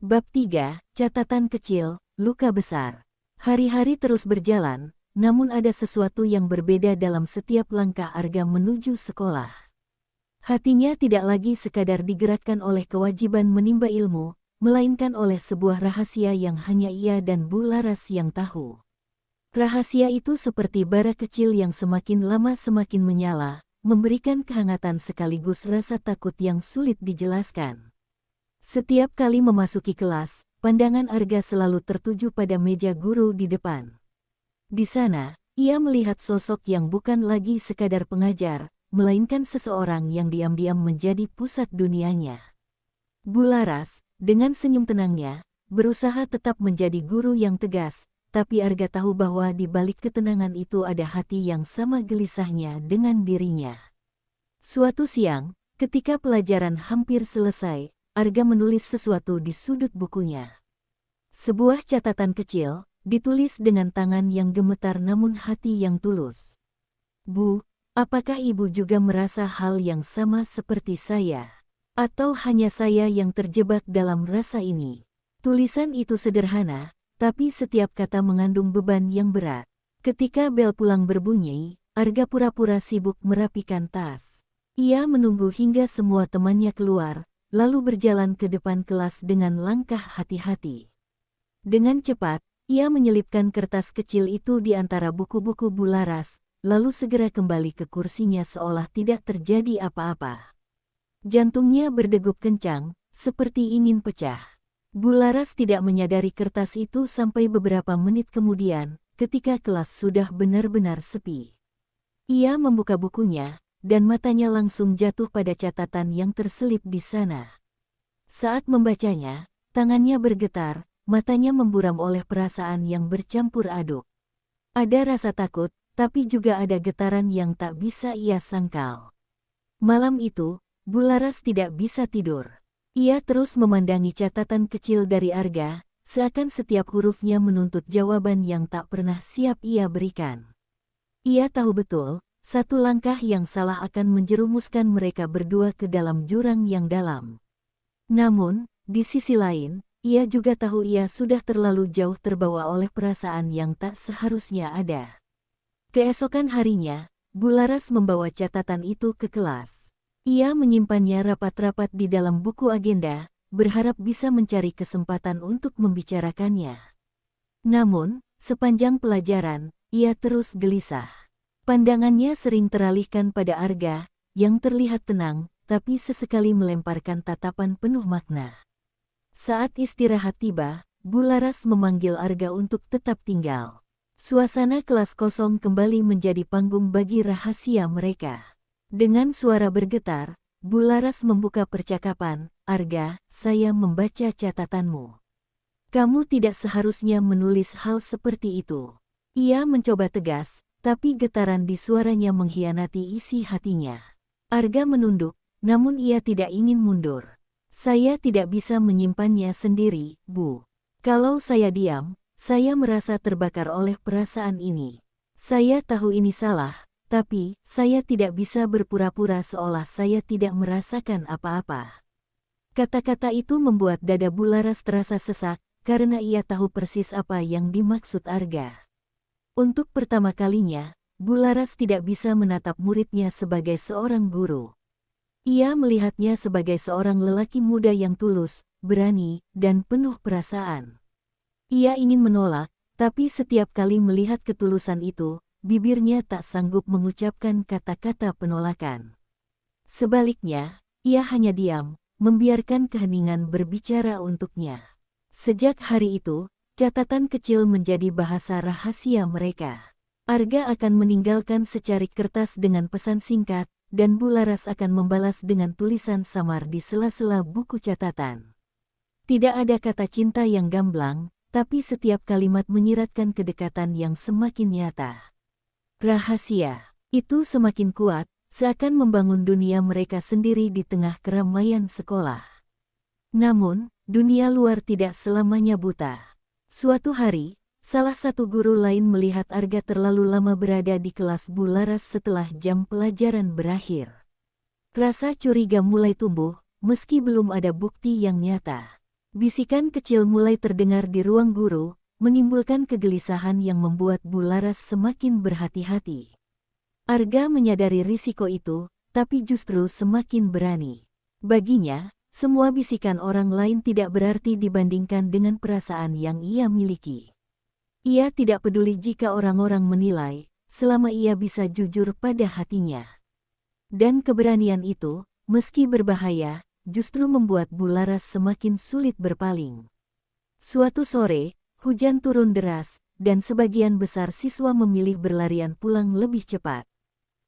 Bab 3, Catatan Kecil, Luka Besar. Hari-hari terus berjalan, namun ada sesuatu yang berbeda dalam setiap langkah Arga menuju sekolah. Hatinya tidak lagi sekadar digerakkan oleh kewajiban menimba ilmu, melainkan oleh sebuah rahasia yang hanya ia dan Bu Laras yang tahu. Rahasia itu seperti bara kecil yang semakin lama semakin menyala, memberikan kehangatan sekaligus rasa takut yang sulit dijelaskan. Setiap kali memasuki kelas, pandangan Arga selalu tertuju pada meja guru di depan. Di sana, ia melihat sosok yang bukan lagi sekadar pengajar, melainkan seseorang yang diam-diam menjadi pusat dunianya. Bu Laras, dengan senyum tenangnya, berusaha tetap menjadi guru yang tegas, tapi Arga tahu bahwa di balik ketenangan itu ada hati yang sama gelisahnya dengan dirinya. Suatu siang, ketika pelajaran hampir selesai, Arga menulis sesuatu di sudut bukunya. Sebuah catatan kecil, ditulis dengan tangan yang gemetar namun hati yang tulus. Bu, apakah ibu juga merasa hal yang sama seperti saya? Atau hanya saya yang terjebak dalam rasa ini? Tulisan itu sederhana, tapi setiap kata mengandung beban yang berat. Ketika bel pulang berbunyi, Arga pura-pura sibuk merapikan tas. Ia menunggu hingga semua temannya keluar, lalu berjalan ke depan kelas dengan langkah hati-hati. Dengan cepat, ia menyelipkan kertas kecil itu di antara buku-buku Bu Laras, lalu segera kembali ke kursinya seolah tidak terjadi apa-apa. Jantungnya berdegup kencang, seperti ingin pecah. Bu Laras tidak menyadari kertas itu sampai beberapa menit kemudian, ketika kelas sudah benar-benar sepi. Ia membuka bukunya, dan matanya langsung jatuh pada catatan yang terselip di sana. Saat membacanya, tangannya bergetar, matanya memburam oleh perasaan yang bercampur aduk. Ada rasa takut, tapi juga ada getaran yang tak bisa ia sangkal. Malam itu, Bu Laras tidak bisa tidur. Ia terus memandangi catatan kecil dari Arga, seakan setiap hurufnya menuntut jawaban yang tak pernah siap ia berikan. Ia tahu betul, satu langkah yang salah akan menjerumuskan mereka berdua ke dalam jurang yang dalam. Namun, di sisi lain, ia juga tahu ia sudah terlalu jauh terbawa oleh perasaan yang tak seharusnya ada. Keesokan harinya, Bu Laras membawa catatan itu ke kelas. Ia menyimpannya rapat-rapat di dalam buku agenda, berharap bisa mencari kesempatan untuk membicarakannya. Namun, sepanjang pelajaran, ia terus gelisah. Pandangannya sering teralihkan pada Arga, yang terlihat tenang, tapi sesekali melemparkan tatapan penuh makna. Saat istirahat tiba, Bu Laras memanggil Arga untuk tetap tinggal. Suasana kelas kosong kembali menjadi panggung bagi rahasia mereka. Dengan suara bergetar, Bu Laras membuka percakapan, "Arga, saya membaca catatanmu. Kamu tidak seharusnya menulis hal seperti itu." Ia mencoba tegas, tapi getaran di suaranya mengkhianati isi hatinya. Arga menunduk, namun ia tidak ingin mundur. "Saya tidak bisa menyimpannya sendiri, Bu. Kalau saya diam, saya merasa terbakar oleh perasaan ini. Saya tahu ini salah, tapi saya tidak bisa berpura-pura seolah saya tidak merasakan apa-apa." Kata-kata itu membuat dada Bu Laras terasa sesak, karena ia tahu persis apa yang dimaksud Arga. Untuk pertama kalinya, Bu Laras tidak bisa menatap muridnya sebagai seorang guru. Ia melihatnya sebagai seorang lelaki muda yang tulus, berani, dan penuh perasaan. Ia ingin menolak, tapi setiap kali melihat ketulusan itu, bibirnya tak sanggup mengucapkan kata-kata penolakan. Sebaliknya, ia hanya diam, membiarkan keheningan berbicara untuknya. Sejak hari itu, catatan kecil menjadi bahasa rahasia mereka. Arga akan meninggalkan secarik kertas dengan pesan singkat, dan Bu Laras akan membalas dengan tulisan samar di sela-sela buku catatan. Tidak ada kata cinta yang gamblang, tapi setiap kalimat menyiratkan kedekatan yang semakin nyata. Rahasia itu semakin kuat, seakan membangun dunia mereka sendiri di tengah keramaian sekolah. Namun, dunia luar tidak selamanya buta. Suatu hari, salah satu guru lain melihat Arga terlalu lama berada di kelas Bu Laras setelah jam pelajaran berakhir. Rasa curiga mulai tumbuh, meski belum ada bukti yang nyata. Bisikan kecil mulai terdengar di ruang guru, menimbulkan kegelisahan yang membuat Bularas semakin berhati-hati. Arga menyadari risiko itu, tapi justru semakin berani. Baginya, semua bisikan orang lain tidak berarti dibandingkan dengan perasaan yang ia miliki. Ia tidak peduli jika orang-orang menilai, selama ia bisa jujur pada hatinya. Dan keberanian itu, meski berbahaya, justru membuat Bularas semakin sulit berpaling. Suatu sore, hujan turun deras, dan sebagian besar siswa memilih berlarian pulang lebih cepat.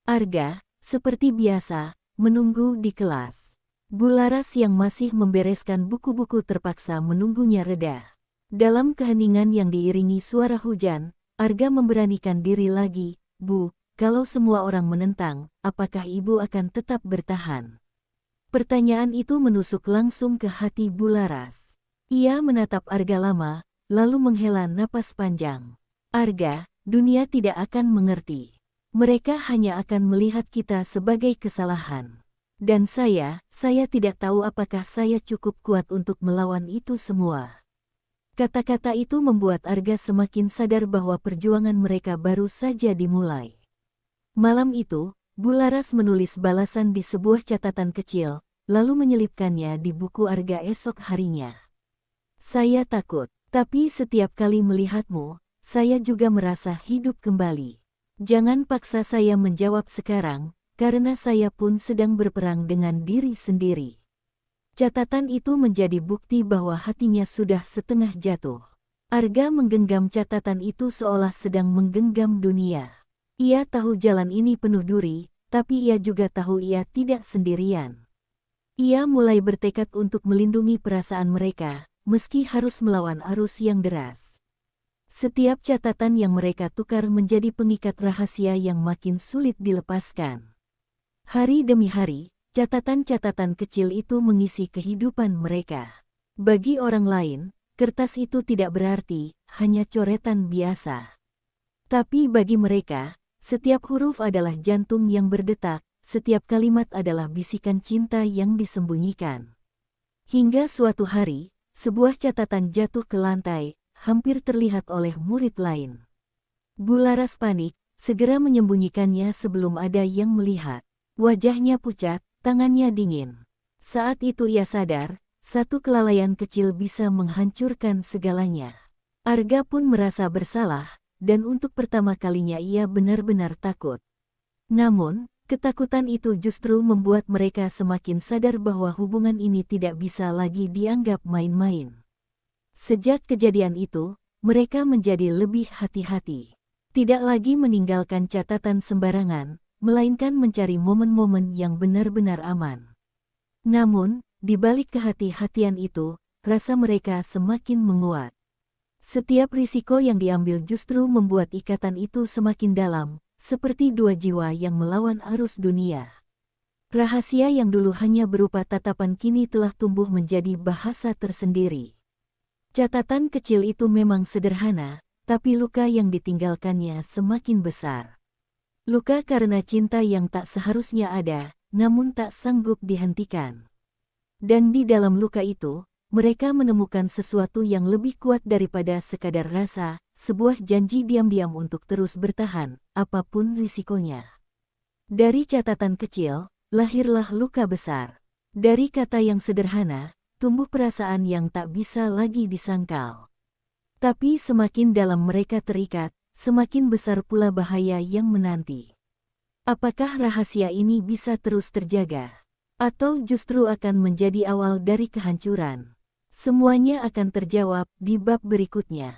Arga, seperti biasa, menunggu di kelas. Bularas yang masih membereskan buku-buku terpaksa menunggunya reda. Dalam keheningan yang diiringi suara hujan, Arga memberanikan diri lagi, "Bu, kalau semua orang menentang, apakah ibu akan tetap bertahan?" Pertanyaan itu menusuk langsung ke hati Bularas. Ia menatap Arga lama, lalu menghela napas panjang. "Arga, dunia tidak akan mengerti. Mereka hanya akan melihat kita sebagai kesalahan. Dan saya tidak tahu apakah saya cukup kuat untuk melawan itu semua." Kata-kata itu membuat Arga semakin sadar bahwa perjuangan mereka baru saja dimulai. Malam itu, Bularas menulis balasan di sebuah catatan kecil, lalu menyelipkannya di buku Arga esok harinya. "Saya takut, tapi setiap kali melihatmu, saya juga merasa hidup kembali. Jangan paksa saya menjawab sekarang, karena saya pun sedang berperang dengan diri sendiri." Catatan itu menjadi bukti bahwa hatinya sudah setengah jatuh. Arga menggenggam catatan itu seolah sedang menggenggam dunia. Ia tahu jalan ini penuh duri, tapi ia juga tahu ia tidak sendirian. Ia mulai bertekad untuk melindungi perasaan mereka, meski harus melawan arus yang deras. Setiap catatan yang mereka tukar menjadi pengikat rahasia yang makin sulit dilepaskan. Hari demi hari, catatan-catatan kecil itu mengisi kehidupan mereka. Bagi orang lain, kertas itu tidak berarti, hanya coretan biasa. Tapi bagi mereka, setiap huruf adalah jantung yang berdetak, setiap kalimat adalah bisikan cinta yang disembunyikan. Hingga suatu hari, sebuah catatan jatuh ke lantai, hampir terlihat oleh murid lain. Bularas panik, segera menyembunyikannya sebelum ada yang melihat. Wajahnya pucat, tangannya dingin. Saat itu ia sadar, satu kelalaian kecil bisa menghancurkan segalanya. Arga pun merasa bersalah, dan untuk pertama kalinya ia benar-benar takut. Namun, ketakutan itu justru membuat mereka semakin sadar bahwa hubungan ini tidak bisa lagi dianggap main-main. Sejak kejadian itu, mereka menjadi lebih hati-hati. Tidak lagi meninggalkan catatan sembarangan, melainkan mencari momen-momen yang benar-benar aman. Namun, di balik kehati-hatian itu, rasa mereka semakin menguat. Setiap risiko yang diambil justru membuat ikatan itu semakin dalam, seperti dua jiwa yang melawan arus dunia. Rahasia yang dulu hanya berupa tatapan kini telah tumbuh menjadi bahasa tersendiri. Catatan kecil itu memang sederhana, tapi luka yang ditinggalkannya semakin besar. Luka karena cinta yang tak seharusnya ada, namun tak sanggup dihentikan. Dan di dalam luka itu, mereka menemukan sesuatu yang lebih kuat daripada sekadar rasa, sebuah janji diam-diam untuk terus bertahan, apapun risikonya. Dari catatan kecil, lahirlah luka besar. Dari kata yang sederhana, tumbuh perasaan yang tak bisa lagi disangkal. Tapi semakin dalam mereka terikat, semakin besar pula bahaya yang menanti. Apakah rahasia ini bisa terus terjaga? Atau justru akan menjadi awal dari kehancuran? Semuanya akan terjawab di bab berikutnya.